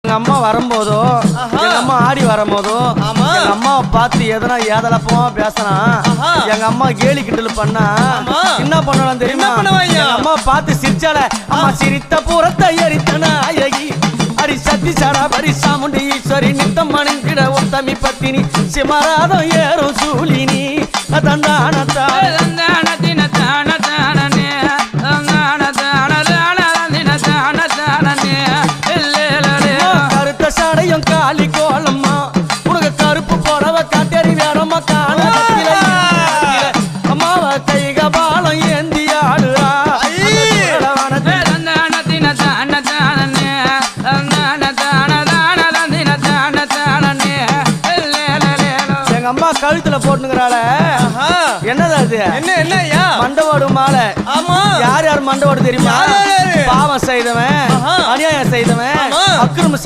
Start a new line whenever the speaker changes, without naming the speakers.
எங்க அம்மா வரும்போதோ எங்க அம்மா ஆடி வரும்போதோ எங்க அம்மாவை பார்த்து எதனா ஏதலப்பமா பேசினா எங்க அம்மா கேலி கிண்டல் பண்ணா என்ன பண்ணலாம் தெரியுமா? எங்க அம்மா பார்த்து சிரிச்சால அம்மா சிரித்த புறத்தை எரித்தனா அழகி அடி சத்தி சாரா பரி சாமுண்டி ஈஸ்வரி நித்தம் மணிக்கிட உத்தமி பத்தினி சிமராதம் ஏறும் சூலினி தந்தானத்தா கருத்த சாடையும் காலி கோலம்மா உனக்கு கருப்பு புடவ காட்டேரி வேறம்மா காண அம்மாவ கைக பாலம் ஏந்தி ஆடுறா எங்க அம்மா கழுத்துல போட்டுங்கிறாள என்னது அது? என்ன என்னையா மண்டவோடு மாலை? ஆமா. யார் யார் மண்டவோடு தெரியுமா? பாவம் செய்தவன், அநியாயம் செய்தவன், அக்கிரமம் செய்தவன்.